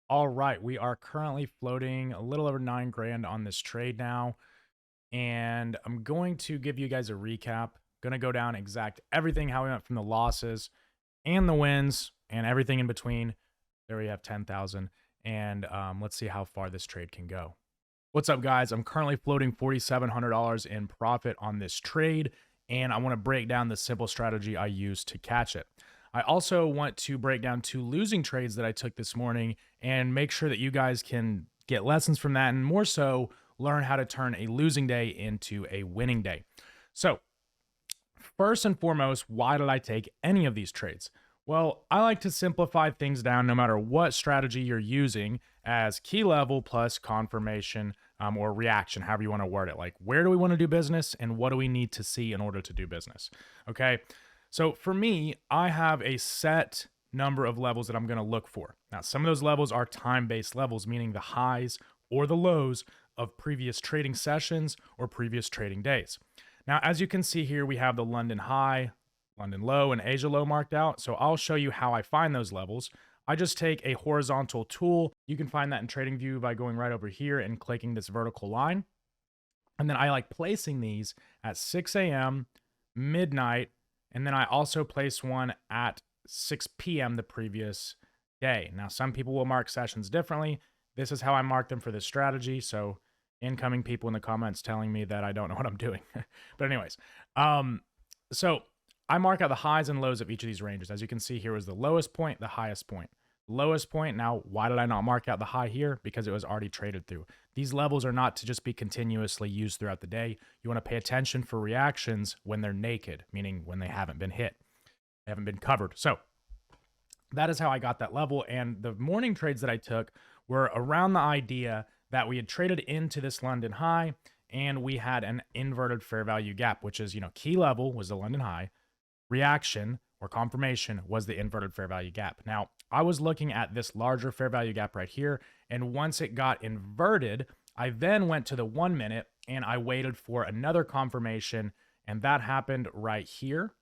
All right, we are currently floating a little over 9 grand on this trade now, and I'm going to give you guys a recap. Going to go down exact everything how we went from the losses and the wins and everything in between. There we have 10,000, and let's see how far this trade can go. What's up, guys? I'm currently floating $4,700 in profit on this trade, and I want to break down the simple strategy I used to catch it. I also want to break down 2 losing trades that I took this morning and make sure that you guys can get lessons from that and more so learn how to turn a losing day into a winning day. So, first and foremost, why did I take any of these trades? Well, I like to simplify things down no matter what strategy you're using as key level plus confirmation or reaction, however you want to word it. Like, where do we want to do business and what do we need to see in order to do business? Okay. So for me, I have a set number of levels that I'm going to look for. Now, some of those levels are time based levels, meaning the highs or the lows of previous trading sessions or previous trading days. Now, as you can see here, we have the London high, London low, and Asia low marked out. So I'll show you how I find those levels. I just take a horizontal tool. You can find that in TradingView by going right over here and clicking this vertical line. And then I like placing these at 6 a.m., midnight, and then I also place one at 6 p.m. the previous day. Now, some people will mark sessions differently. This is how I mark them for this strategy. So, incoming people in the comments telling me that I don't know what I'm doing. But, anyways, so I mark out the highs and lows of each of these ranges. As you can see, here was the lowest point, the highest point. Lowest point. Now, why did I not mark out the high here? Because it was already traded through. These levels are not to just be continuously used throughout the day. You want to pay attention for reactions when they're naked, meaning when they haven't been hit, they haven't been covered. So that is how I got that level. And the morning trades that I took were around the idea that we had traded into this London high and we had an inverted fair value gap, which is, key level was the London high, reaction or confirmation was the inverted fair value gap. Now, I was looking at this larger fair value gap right here. And once it got inverted, I then went to the 1 minute and I waited for another confirmation. And that happened right here.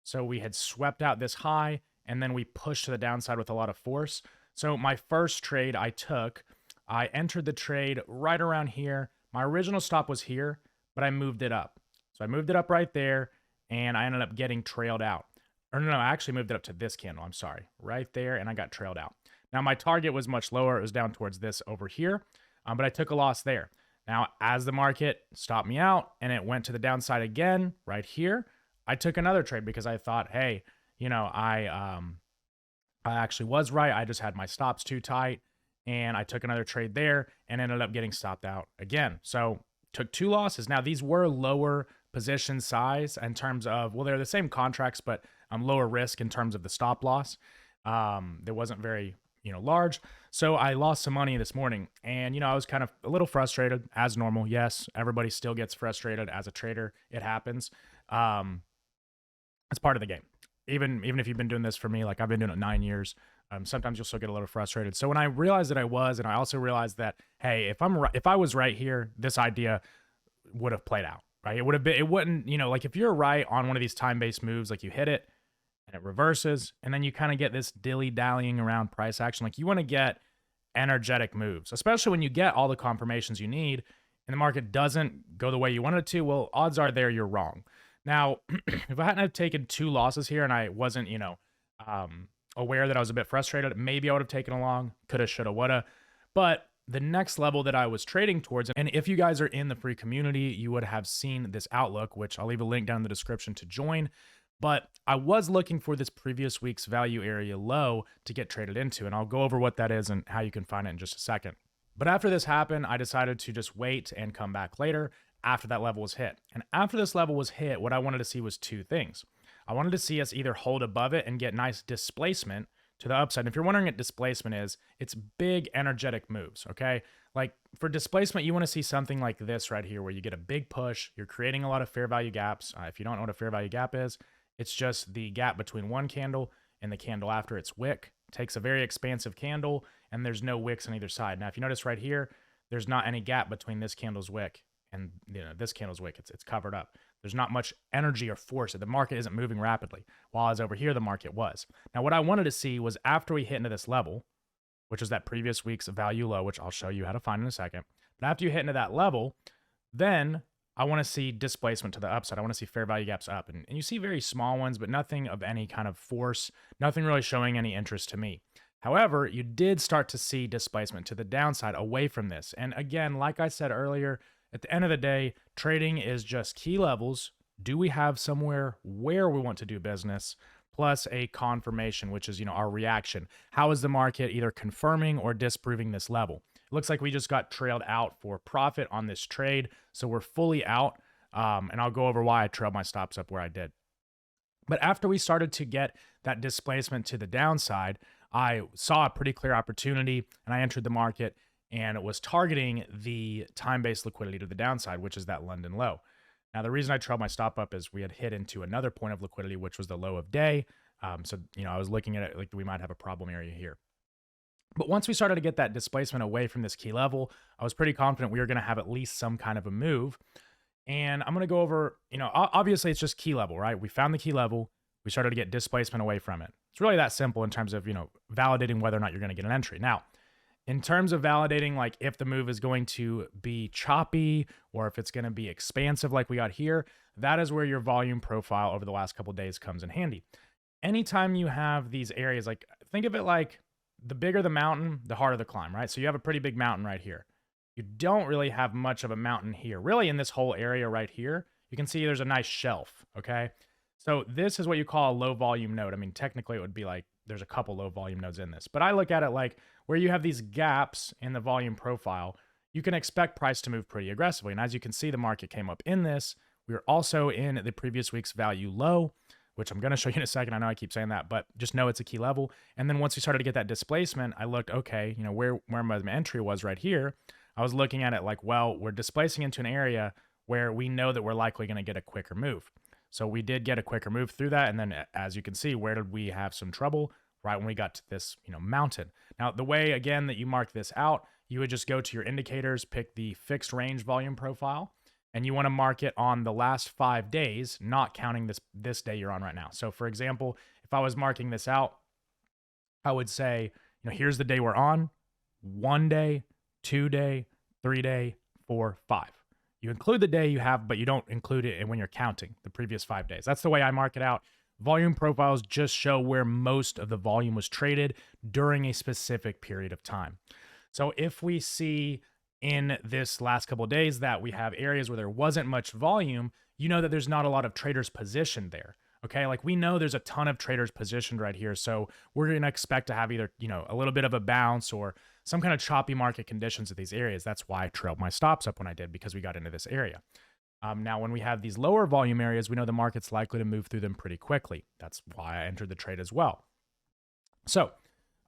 So we had swept out this high and then we pushed to the downside with a lot of force. So my first trade I took, I entered the trade right around here. My original stop was here, but I moved it up. So I moved it up right there and I ended up getting trailed out. Or no, I actually moved it up to this candle. I'm sorry, right there, and I got trailed out. Now my target was much lower. It was down towards this over here, but I took a loss there. Now, as the market stopped me out and it went to the downside again right here, I took another trade because I thought, hey, I actually was right. I just had my stops too tight, and I took another trade there and ended up getting stopped out again. So took 2 losses. Now these were lower position size in terms of, well, they're the same contracts, but lower risk in terms of the stop loss. There wasn't very, large. So I lost some money this morning and, I was kind of a little frustrated as normal. Yes, everybody still gets frustrated as a trader. It happens. It's part of the game. Even if you've been doing this for me, like I've been doing it 9 years, sometimes you'll still get a little frustrated. So when I realized that I was, and I also realized that, hey, if I was right here, this idea would have played out, right? It would have been, it wouldn't, like if you're right on one of these time-based moves, like you hit it and it reverses, and then you kind of get this dilly-dallying around price action. Like you want to get energetic moves, especially when you get all the confirmations you need and the market doesn't go the way you want it to. Well, odds are there you're wrong. Now, if I hadn't have taken 2 losses here and I wasn't, aware that I was a bit frustrated, maybe I would have taken along, coulda, shoulda, woulda. But the next level that I was trading towards, and if you guys are in the free community, you would have seen this outlook, which I'll leave a link down in the description to join. But I was looking for this previous week's value area low to get traded into, and I'll go over what that is and how you can find it in just a second. But after this happened, I decided to just wait and come back later after that level was hit. And after this level was hit, what I wanted to see was 2 things. I wanted to see us either hold above it and get nice displacement to the upside. And if you're wondering what displacement is, it's big energetic moves, okay? Like for displacement, you want to see something like this right here where you get a big push, you're creating a lot of fair value gaps. If you don't know what a fair value gap is, it's just the gap between one candle and the candle after its wick. It takes a very expansive candle and there's no wicks on either side. Now, if you notice right here, there's not any gap between this candle's wick and this candle's wick. It's covered up. There's not much energy or force. The market isn't moving rapidly. While as over here, the market was. Now, what I wanted to see was after we hit into this level, which was that previous week's value low, which I'll show you how to find in a second. But after you hit into that level, then I want to see displacement to the upside. I want to see fair value gaps up. And you see very small ones, but nothing of any kind of force, nothing really showing any interest to me. However, you did start to see displacement to the downside away from this. And again, like I said earlier, at the end of the day, trading is just key levels. Do we have somewhere where we want to do business? Plus a confirmation, which is, our reaction. How is the market either confirming or disproving this level? It looks like we just got trailed out for profit on this trade. So we're fully out. And I'll go over why I trailed my stops up where I did. But after we started to get that displacement to the downside, I saw a pretty clear opportunity and I entered the market, and it was targeting the time-based liquidity to the downside, which is that London low. Now, the reason I trailed my stop up is we had hit into another point of liquidity, which was the low of day. So, I was looking at it like we might have a problem area here. But once we started to get that displacement away from this key level, I was pretty confident we were going to have at least some kind of a move. And I'm going to go over, obviously it's just key level, right? We found the key level. We started to get displacement away from it. It's really that simple in terms of, validating whether or not you're going to get an entry. Now, in terms of validating, like if the move is going to be choppy or if it's going to be expansive like we got here, that is where your volume profile over the last couple of days comes in handy. Anytime you have these areas, like think of it like the bigger the mountain, the harder the climb, right? So you have a pretty big mountain right here. You don't really have much of a mountain here. Really in this whole area right here, you can see there's a nice shelf, okay? So this is what you call a low volume node. I mean, technically it would be like there's a couple low volume nodes in this, but I look at it like where you have these gaps in the volume profile, you can expect price to move pretty aggressively. And as you can see, the market came up in this. We were also in the previous week's value low, which I'm going to show you in a second. I know I keep saying that, but just know it's a key level. And then once we started to get that displacement, I looked, okay, where my entry was right here. I was looking at it like, well, we're displacing into an area where we know that we're likely going to get a quicker move. So we did get a quicker move through that. And then as you can see, where did we have some trouble? Right when we got to this, mountain. Now, the way, again, that you mark this out, you would just go to your indicators, pick the fixed range volume profile, and you want to mark it on the last 5 days, not counting this day you're on right now. So for example, if I was marking this out, I would say, here's the day we're on, 1 day, 2 day, 3 day, 4, 5. You include the day you have, but you don't include it when you're counting the previous 5 days. That's the way I mark it out. Volume profiles just show where most of the volume was traded during a specific period of time. So if we see in this last couple of days that we have areas where there wasn't much volume, you know that there's not a lot of traders positioned there. Okay, like we know there's a ton of traders positioned right here. So we're going to expect to have either, a little bit of a bounce or some kind of choppy market conditions at these areas. That's why I trailed my stops up when I did, because we got into this area. Now, when we have these lower volume areas, we know the market's likely to move through them pretty quickly. That's why I entered the trade as well. So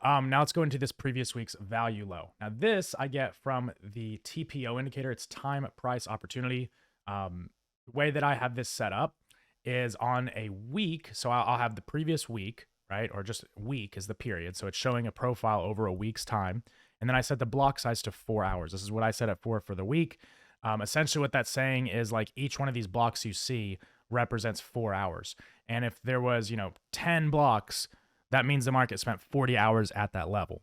now let's go into this previous week's value low. Now this I get from the TPO indicator. It's time, price, opportunity. The way that I have this set up is on a week. So I'll have the previous week, right? Or just week is the period. So it's showing a profile over a week's time. And then I set the block size to 4 hours. This is what I set it for the week. Essentially what that's saying is like each one of these blocks you see represents 4 hours. And if there was, 10 blocks, that means the market spent 40 hours at that level.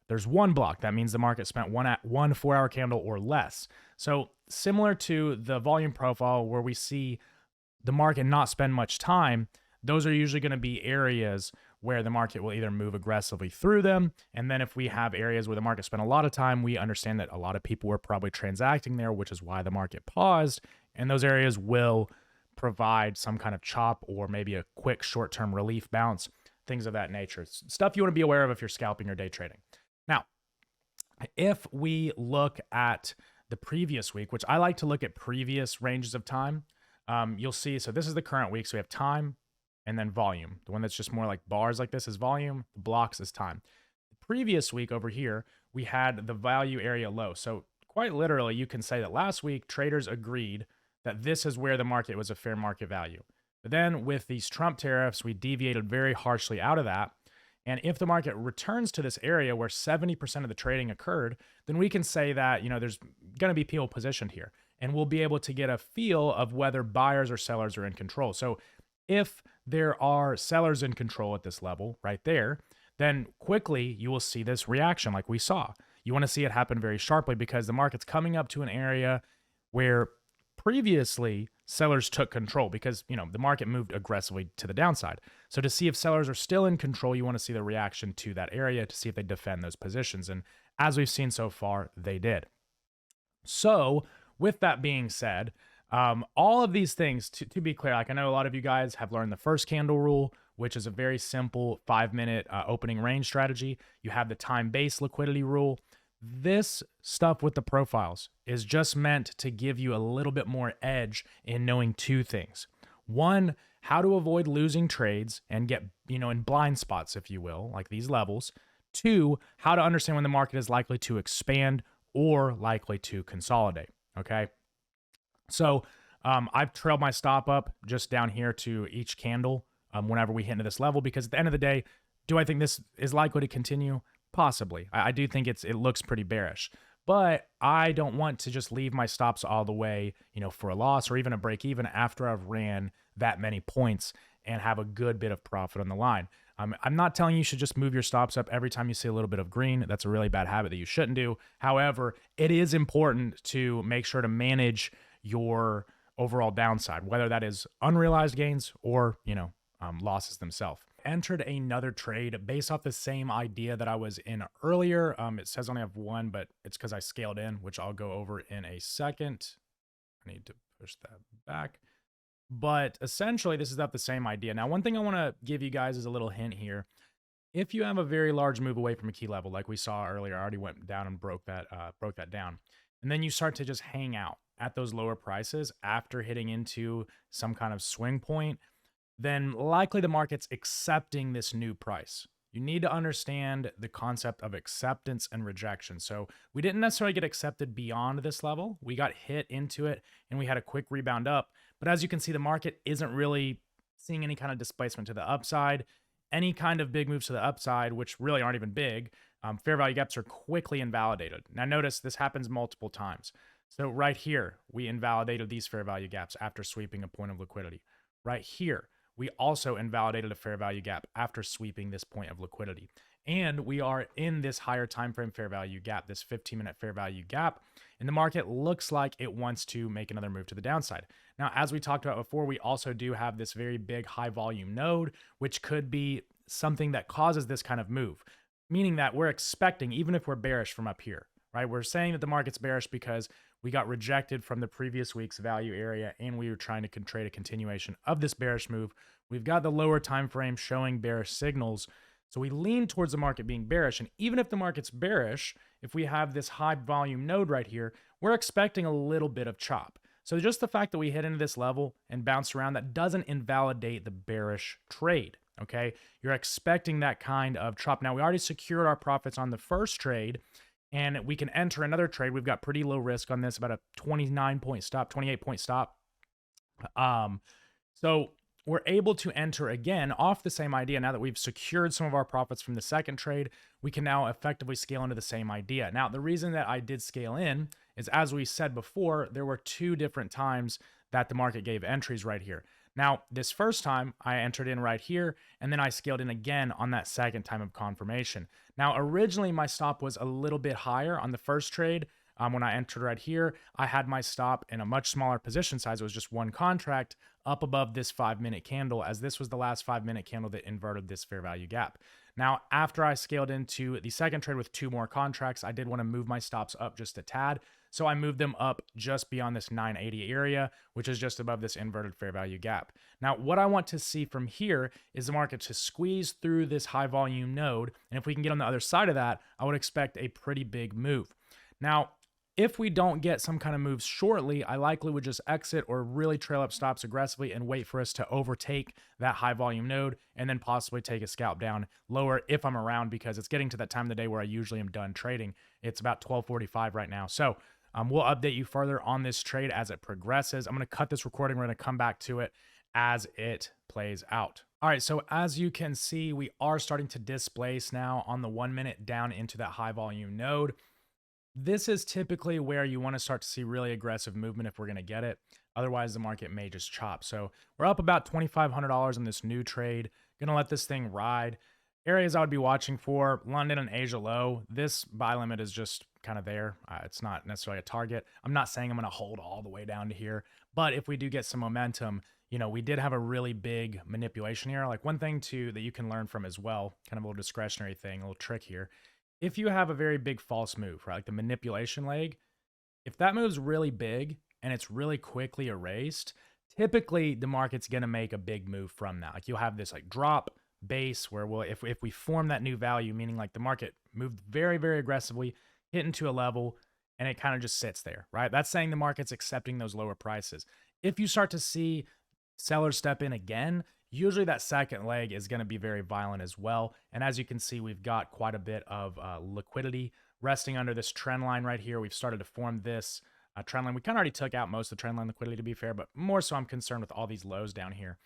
There's one block, that means the market spent one 4 hour candle or less. So similar to the volume profile where we see the market not spend much time, those are usually going to be areas where the market will either move aggressively through them. And then if we have areas where the market spent a lot of time, we understand that a lot of people were probably transacting there, which is why the market paused. And those areas will provide some kind of chop or maybe a quick short-term relief bounce, things of that nature. It's stuff you want to be aware of if you're scalping or day trading. Now, if we look at the previous week, which I like to look at previous ranges of time, you'll see, so this is the current week. So we have time, and then volume. The one that's just more like bars like this is volume, the blocks is time. The previous week over here, we had the value area low. So quite literally, you can say that last week, traders agreed that this is where the market was a fair market value. But then with these Trump tariffs, we deviated very harshly out of that. And if the market returns to this area where 70% of the trading occurred, then we can say that, there's going to be people positioned here. And we'll be able to get a feel of whether buyers or sellers are in control. So if there are sellers in control at this level right there, then quickly you will see this reaction like we saw. You want to see it happen very sharply because the market's coming up to an area where previously sellers took control because, the market moved aggressively to the downside. So to see if sellers are still in control, you want to see the reaction to that area to see if they defend those positions. And as we've seen so far, they did. So with that being said, all of these things, to be clear, like I know a lot of you guys have learned the first candle rule, which is a very simple 5-minute opening range strategy. You have the time-based liquidity rule. This stuff with the profiles is just meant to give you a little bit more edge in knowing two things. One, how to avoid losing trades and get, in blind spots, if you will, like these levels. Two, how to understand when the market is likely to expand or likely to consolidate. Okay. So I've trailed my stop up just down here to each candle whenever we hit into this level, because at the end of the day, do I think this is likely to continue? Possibly. I do think it looks pretty bearish, but I don't want to just leave my stops all the way, for a loss or even a break even after I've ran that many points and have a good bit of profit on the line. I'm not telling you should just move your stops up every time you see a little bit of green. That's a really bad habit that you shouldn't do. However, it is important to make sure to manage your overall downside, whether that is unrealized gains or, losses themselves. Entered another trade based off the same idea that I was in earlier. It says I only have one, but it's because I scaled in, which I'll go over in a second. I need to push that back. But essentially, this is not the same idea. Now, one thing I want to give you guys is a little hint here. If you have a very large move away from a key level, like we saw earlier, I already went down and broke that down. And then you start to just hang out at those lower prices after hitting into some kind of swing point, then likely the market's accepting this new price. You need to understand the concept of acceptance and rejection. So we didn't necessarily get accepted beyond this level. We got hit into it and we had a quick rebound up. But as you can see, the market isn't really seeing any kind of displacement to the upside, any kind of big moves to the upside, which really aren't even big. Fair value gaps are quickly invalidated. Now notice this happens multiple times. So right here, we invalidated these fair value gaps after sweeping a point of liquidity. Right here, we also invalidated a fair value gap after sweeping this point of liquidity. And we are in this higher time frame fair value gap, this 15-minute fair value gap, and the market looks like it wants to make another move to the downside. Now, as we talked about before, we also do have this very big high volume node, which could be something that causes this kind of move, meaning that we're expecting, even if we're bearish from up here, right? We're saying that the market's bearish because we got rejected from the previous week's value area and we were trying to trade a continuation of this bearish move. We've got the lower time frame showing bearish signals. So we lean towards the market being bearish. And even if the market's bearish, if we have this high volume node right here, we're expecting a little bit of chop. So just the fact that we hit into this level and bounce around, that doesn't invalidate the bearish trade. Okay. You're expecting that kind of chop. Now we already secured our profits on the first trade, and we can enter another trade. We've got pretty low risk on this, about a 29-point stop, 28-point stop. So we're able to enter again off the same idea. Now that we've secured some of our profits from the second trade, we can now effectively scale into the same idea. Now, the reason that I did scale in is, as we said before, there were two different times that the market gave entries right here. Now, this first time I entered in right here, and then I scaled in again on that second time of confirmation. Now, originally my stop was a little bit higher on the first trade. When I entered right here, I had my stop in a much smaller position size. It was just one contract up above this 5-minute candle, as this was the last 5-minute candle that inverted this fair value gap. Now, after I scaled into the second trade with two more contracts, I did want to move my stops up just a tad. So I moved them up just beyond this 980 area, which is just above this inverted fair value gap. Now, what I want to see from here is the market to squeeze through this high volume node. And if we can get on the other side of that, I would expect a pretty big move. Now, if we don't get some kind of moves shortly, I likely would just exit or really trail up stops aggressively and wait for us to overtake that high volume node and then possibly take a scalp down lower if I'm around, because it's getting to that time of the day where I usually am done trading. It's about 12:45 right now. So we'll update you further on this trade as it progresses. I'm going to cut this recording. We're going to come back to it as it plays out. All right, so as you can see, we are starting to displace now on the 1 minute down into that high volume node. This is typically where you want to start to see really aggressive movement if we're going to get it. Otherwise, the market may just chop. So we're up about $2,500 on this new trade. Going to let this thing ride. Areas I would be watching for: London and Asia low. This buy limit is just kind of there. It's not necessarily a target. I'm not saying I'm going to hold all the way down to here, but if we do get some momentum, we did have a really big manipulation here. Like one thing too that you can learn from as well, kind of a little discretionary thing, a little trick here. If you have a very big false move, right, like the manipulation leg, if that move's really big and it's really quickly erased, typically the market's going to make a big move from that. Like you'll have this like drop base where if we form that new value, meaning like the market moved very, very aggressively, hit into a level, and it kind of just sits there, right? That's saying the market's accepting those lower prices. If you start to see sellers step in again, usually that second leg is going to be very violent as well. And as you can see, we've got quite a bit of liquidity resting under this trend line right here. We've started to form this trend line. We kind of already took out most of the trend line liquidity, to be fair, but more so I'm concerned with all these lows down here.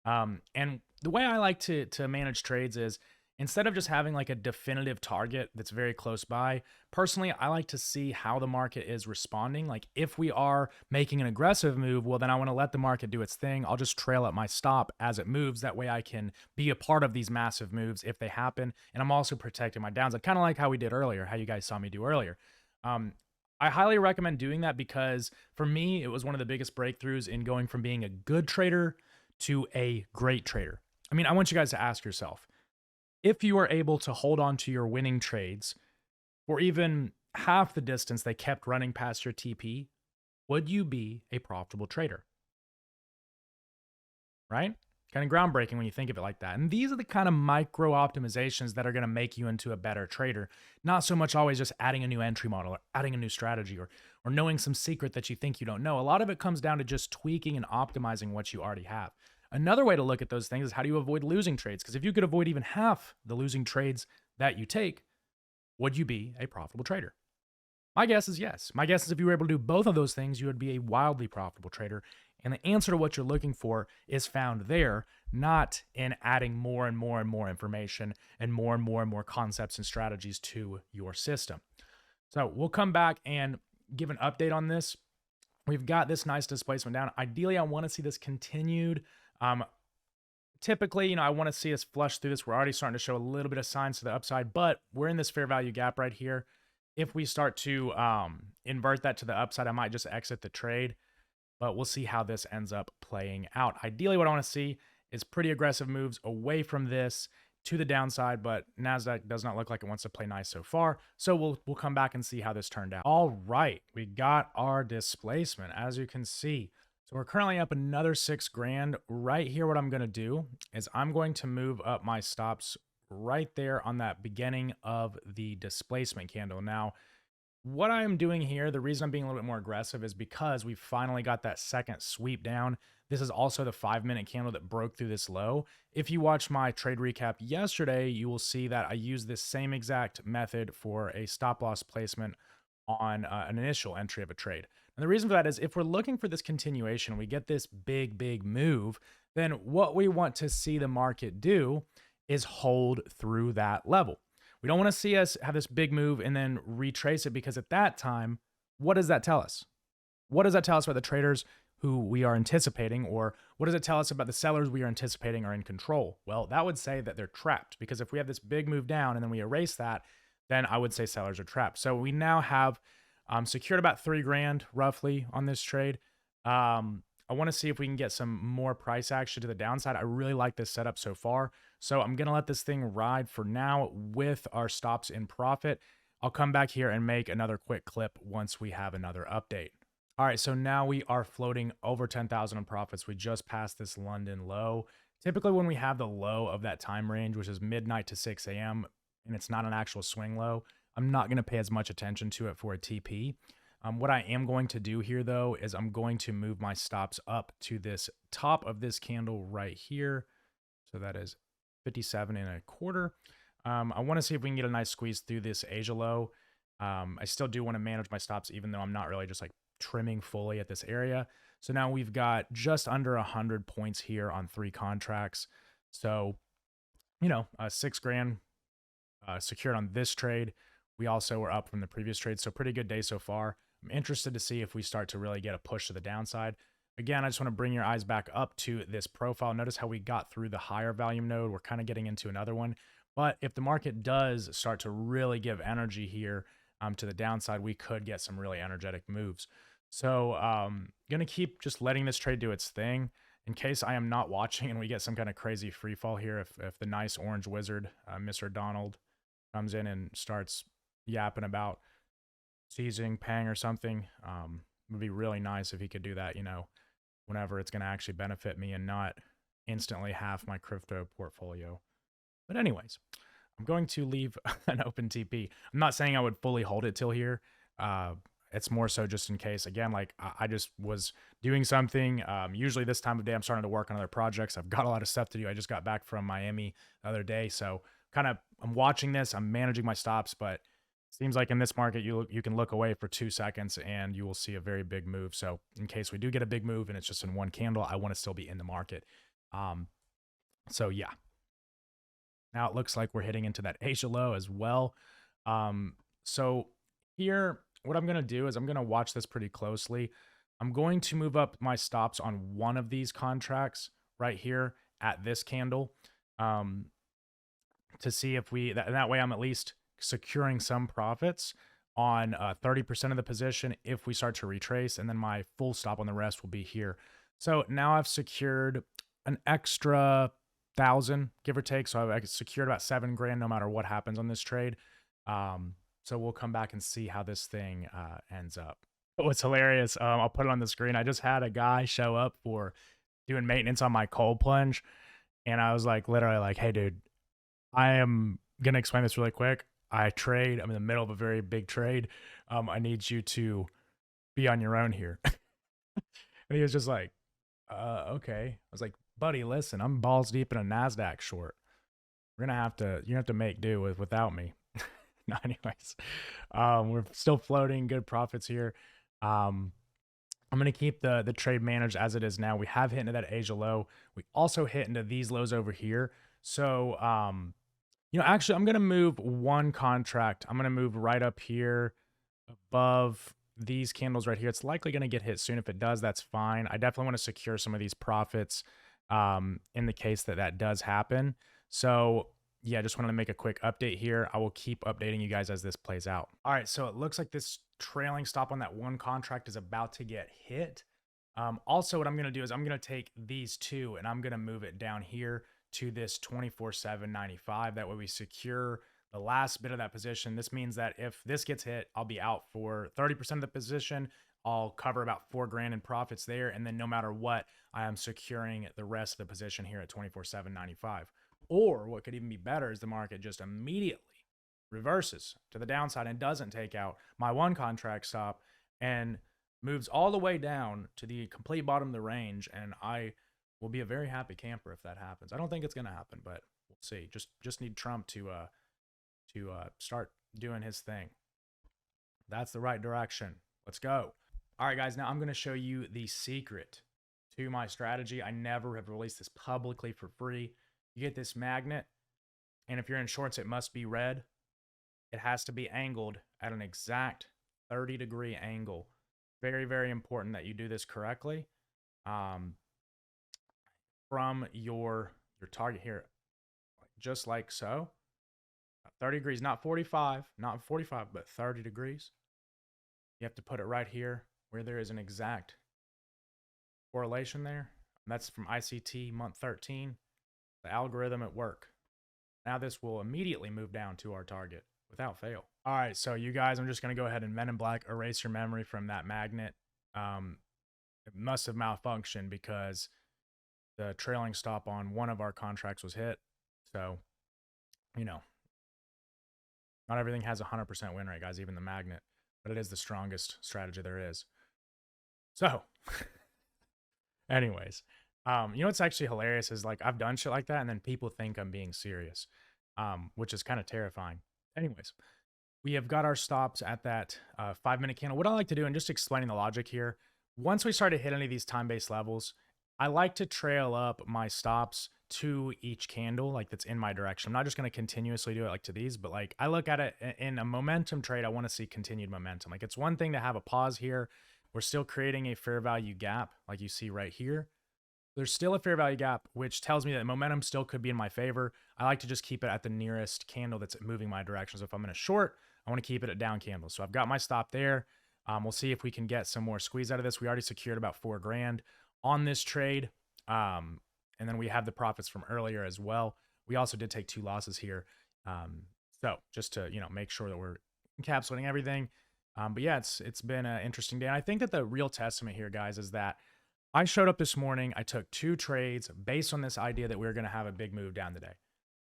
And the way I like to manage trades is, instead of just having like a definitive target that's very close by, personally, I like to see how the market is responding. Like if we are making an aggressive move, well, then I want to let the market do its thing. I'll just trail at my stop as it moves. That way I can be a part of these massive moves if they happen. And I'm also protecting my downside, kind of like how we did earlier, how you guys saw me do earlier. I highly recommend doing that because for me, it was one of the biggest breakthroughs in going from being a good trader to a great trader. I mean, I want you guys to ask yourself, if you are able to hold on to your winning trades for even half the distance they kept running past your TP, would you be a profitable trader? Right? Kind of groundbreaking when you think of it like that. And these are the kind of micro optimizations that are going to make you into a better trader. Not so much always just adding a new entry model or adding a new strategy or knowing some secret that you think you don't know. A lot of it comes down to just tweaking and optimizing what you already have. Another way to look at those things is, how do you avoid losing trades? Because if you could avoid even half the losing trades that you take, would you be a profitable trader? My guess is yes. My guess is if you were able to do both of those things, you would be a wildly profitable trader. And the answer to what you're looking for is found there, not in adding more and more and more information and more and more and more concepts and strategies to your system. So we'll come back and give an update on this. We've got this nice displacement down. Ideally, I want to see this continued. Typically, I want to see us flush through this. We're already starting to show a little bit of signs to the upside, but we're in this fair value gap right here. If we start to invert that to the upside, I might just exit the trade, but we'll see how this ends up playing out. Ideally, what I want to see is pretty aggressive moves away from this to the downside, but NASDAQ does not look like it wants to play nice so far. So we'll come back and see how this turned out. All right, we got our displacement, as you can see. So we're currently up another 6 grand. Right here, what I'm going to do is I'm going to move up my stops right there on that beginning of the displacement candle. Now, what I'm doing here, the reason I'm being a little bit more aggressive is because we finally got that second sweep down. This is also the 5-minute candle that broke through this low. If you watch my trade recap yesterday, you will see that I used this same exact method for a stop loss placement on an initial entry of a trade. And the reason for that is, if we're looking for this continuation, we get this big move, then what we want to see the market do is hold through that level. We don't want to see us have this big move and then retrace it, because at that time, what does that tell us? What does that tell us about the traders who we are anticipating, or what does it tell us about the sellers we are anticipating are in control? Well, that would say that they're trapped, because if we have this big move down and then we erase that, then I would say sellers are trapped. So we now have secured about 3 grand roughly on this trade. I want to see if we can get some more price action to the downside. I really like this setup so far. So I'm going to let this thing ride for now with our stops in profit. I'll come back here and make another quick clip once we have another update. All right, so now we are floating over 10,000 in profits. We just passed this London low. Typically when we have the low of that time range, which is midnight to 6 a.m., and it's not an actual swing low, I'm not going to pay as much attention to it for a TP. What I am going to do here, though, is I'm going to move my stops up to this top of this candle right here. So that is 57.25. I want to see if we can get a nice squeeze through this Asia low. I still do want to manage my stops, even though I'm not really just like trimming fully at this area. So now we've got just under 100 points here on 3 contracts. So, 6 grand secured on this trade. We also were up from the previous trade, so pretty good day so far. I'm interested to see if we start to really get a push to the downside. Again, I just want to bring your eyes back up to this profile. Notice how we got through the higher volume node. We're kind of getting into another one. But if the market does start to really give energy here to the downside, we could get some really energetic moves. So gonna keep just letting this trade do its thing in case I am not watching and we get some kind of crazy free fall here. If the nice orange wizard, Mr. Donald, comes in and starts yapping about seizing Pang or something, it would be really nice if he could do that, you know, whenever it's going to actually benefit me and not instantly half my crypto portfolio. But anyways, I'm going to leave an open TP. I'm not saying I would fully hold it till here. It's more so just in case. Again, like I just was doing something. Usually this time of day, I'm starting to work on other projects. I've got a lot of stuff to do. I just got back from Miami the other day. So kind of I'm watching this. I'm managing my stops, but seems like in this market, you can look away for 2 seconds and you will see a very big move. So in case we do get a big move and it's just in one candle, I want to still be in the market. So yeah. Now it looks like we're hitting into that Asia low as well. So here, what I'm going to do is I'm going to watch this pretty closely. I'm going to move up my stops on one of these contracts right here at this candle to see if that way I'm at least securing some profits on 30% of the position if we start to retrace, and then my full stop on the rest will be here. So now I've secured an extra 1,000, give or take. So I've secured about 7 grand no matter what happens on this trade. So we'll come back and see how this thing ends up. But what's hilarious, I'll put it on the screen. I just had a guy show up for doing maintenance on my cold plunge, and I was like, literally like, hey, dude, I am going to explain this really quick. I'm in the middle of a very big trade. I need you to be on your own here. And he was just like, okay. I was like, buddy, listen, I'm balls deep in a NASDAQ short. You have to make do without me. No, anyways, we're still floating, good profits here. I'm going to keep the trade managed as it is now. We have hit into that Asia low. We also hit into these lows over here. So, actually, I'm going to move one contract. I'm going to move right up here above these candles right here. It's likely going to get hit soon. If it does, that's fine. I definitely want to secure some of these profits in the case that does happen. So yeah, just wanted to make a quick update here. I will keep updating you guys as this plays out. All right, so it looks like this trailing stop on that one contract is about to get hit. Also, what I'm going to do is I'm going to take these two and I'm going to move it down here to this 24/7.95. That way we secure the last bit of that position. This means that if this gets hit, I'll be out for 30% of the position. I'll cover about 4 grand in profits there. And then no matter what, I am securing the rest of the position here at 24/7.95. Or what could even be better is the market just immediately reverses to the downside and doesn't take out my one contract stop and moves all the way down to the complete bottom of the range. And I will be a very happy camper if that happens. I don't think it's going to happen, but we'll see. Just need Trump to start doing his thing. That's the right direction. Let's go. All right, guys. Now I'm going to show you the secret to my strategy. I never have released this publicly for free. You get this magnet, and if you're in shorts, it must be red. It has to be angled at an exact 30-degree angle. Very, very important that you do this correctly. From your target here, just like so. 30 degrees, not 45, but 30 degrees. You have to put it right here where there is an exact correlation there. And that's from ICT month 13. The algorithm at work. Now this will immediately move down to our target without fail. All right, so you guys, I'm just going to go ahead and Men in Black erase your memory from that magnet. It must have malfunctioned because the trailing stop on one of our contracts was hit. So, not everything has a 100% win rate, guys, even the magnet, but it is the strongest strategy there is. So, anyways, what's actually hilarious is like I've done shit like that and then people think I'm being serious, which is kind of terrifying. Anyways, we have got our stops at that 5-minute candle. What I like to do, and just explaining the logic here, once we start to hit any of these time-based levels, I like to trail up my stops to each candle like that's in my direction. I'm not just going to continuously do it like to these, but like I look at it in a momentum trade. I want to see continued momentum. Like it's one thing to have a pause here. We're still creating a fair value gap like you see right here. There's still a fair value gap, which tells me that momentum still could be in my favor. I like to just keep it at the nearest candle that's moving my direction. So if I'm in a short, I want to keep it at down candles. So I've got my stop there. We'll see if we can get some more squeeze out of this. We already secured about $4 grand on this trade. And then we have the profits from earlier as well. We also did take 2 losses here. So just to, make sure that we're encapsulating everything. But yeah, it's been an interesting day. And I think that the real testament here, guys, is that I showed up this morning. I took 2 trades based on this idea that we were going to have a big move down today.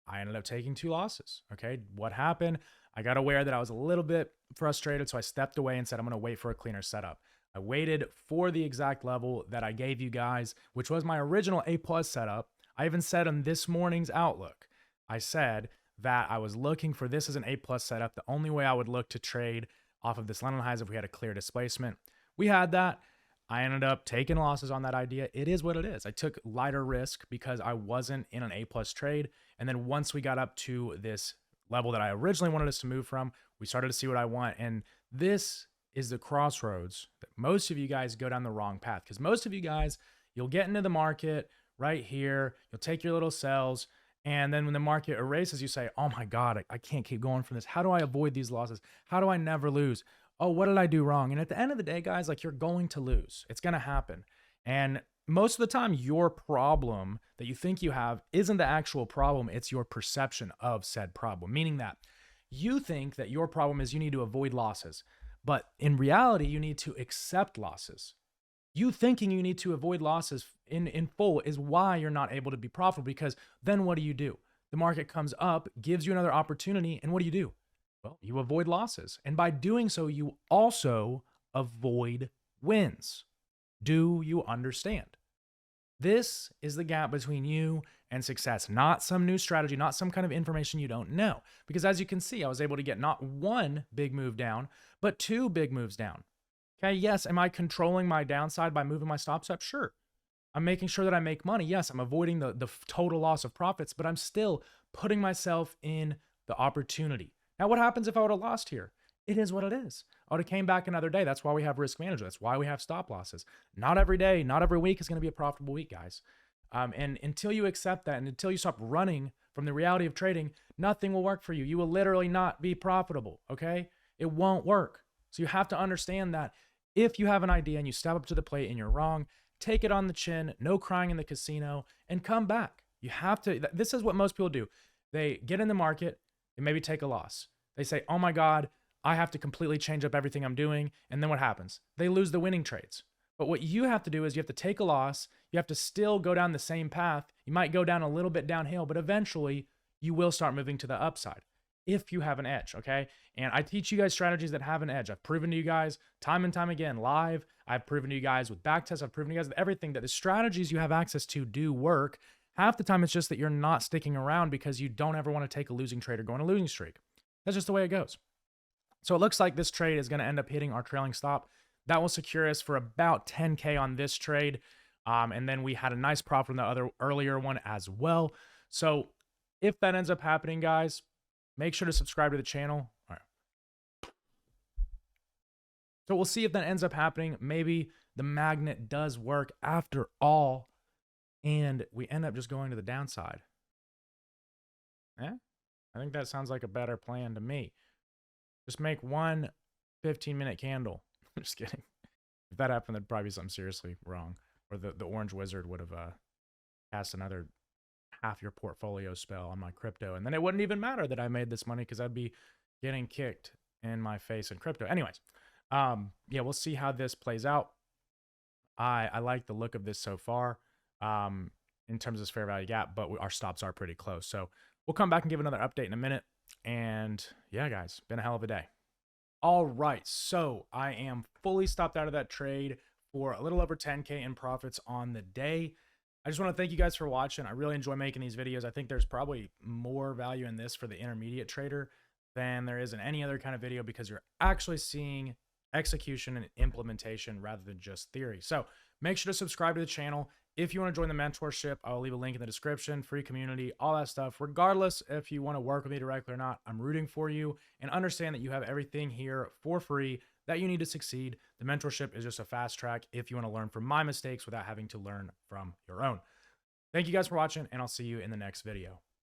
I ended up taking 2 losses. Okay. What happened? I got aware that I was a little bit frustrated. So I stepped away and said, I'm going to wait for a cleaner setup. I waited for the exact level that I gave you guys, which was my original A+ setup. I even said on this morning's Outlook, I said that I was looking for this as an A+ setup. The only way I would look to trade off of this London high is if we had a clear displacement. We had that. I ended up taking losses on that idea. It is what it is. I took lighter risk because I wasn't in an A+ trade. And then once we got up to this level that I originally wanted us to move from, we started to see what I want. And this is the crossroads that most of you guys go down the wrong path, because most of you guys, you'll get into the market right here, you'll take your little sells, and then when the market erases, you say, oh my God, I can't keep going from this. How do I avoid these losses? How do I never lose? Oh, what did I do wrong? And at the end of the day, guys, like, you're going to lose. It's going to happen. And most of the time, your problem that you think you have isn't the actual problem. It's your perception of said problem, meaning that you think that your problem is you need to avoid losses. But in reality, you need to accept losses. You thinking you need to avoid losses in full is why you're not able to be profitable, because then what do? The market comes up, gives you another opportunity, and what do? Well, you avoid losses. And by doing so, you also avoid wins. Do you understand? This is the gap between you and success, not some new strategy, not some kind of information you don't know. Because as you can see, I was able to get not 1 big move down, but 2 big moves down. Okay, yes, am I controlling my downside by moving my stops up? Sure. I'm making sure that I make money. Yes, I'm avoiding the total loss of profits, but I'm still putting myself in the opportunity. Now, what happens if I would have lost here? It is what it is. I would have came back another day. That's why we have risk management. That's why we have stop losses. Not every day, not every week is going to be a profitable week, guys. And until you accept that, and until you stop running from the reality of trading, nothing will work for you. You will literally not be profitable, okay? It won't work. So you have to understand that if you have an idea and you step up to the plate and you're wrong, take it on the chin, no crying in the casino, and come back. You have to. This is what most people do. They get in the market, they maybe take a loss. They say, oh my God, I have to completely change up everything I'm doing. And then what happens? They lose the winning trades. But what you have to do is you have to take a loss. You have to still go down the same path. You might go down a little bit downhill, but eventually you will start moving to the upside if you have an edge, okay? And I teach you guys strategies that have an edge. I've proven to you guys time and time again live. I've proven to you guys with back tests. I've proven to you guys with everything that the strategies you have access to do work. Half the time it's just that you're not sticking around because you don't ever want to take a losing trade or go on a losing streak. That's just the way it goes. So it looks like this trade is going to end up hitting our trailing stop. That will secure us for about 10K on this trade. And then we had a nice profit on the other earlier one as well. So if that ends up happening, guys, make sure to subscribe to the channel. All right. So we'll see if that ends up happening. Maybe the magnet does work after all, and we end up just going to the downside. Yeah, I think that sounds like a better plan to me. Just make one 15-minute candle. I'm just kidding. If that happened, there'd probably be something seriously wrong. Or the orange wizard would have cast another half your portfolio spell on my crypto. And then it wouldn't even matter that I made this money because I'd be getting kicked in my face in crypto. Anyways, yeah, we'll see how this plays out. I like the look of this so far in terms of this fair value gap, but our stops are pretty close. So we'll come back and give another update in a minute. And yeah, guys, been a hell of a day. All right, so I am fully stopped out of that trade for a little over 10K in profits on the day. I just want to thank you guys for watching. I really enjoy making these videos. I think there's probably more value in this for the intermediate trader than there is in any other kind of video because you're actually seeing execution and implementation rather than just theory. So make sure to subscribe to the channel. If you want to join the mentorship, I'll leave a link in the description, free community, all that stuff. Regardless if you want to work with me directly or not, I'm rooting for you, and understand that you have everything here for free that you need to succeed. The mentorship is just a fast track if you want to learn from my mistakes without having to learn from your own. Thank you guys for watching, and I'll see you in the next video.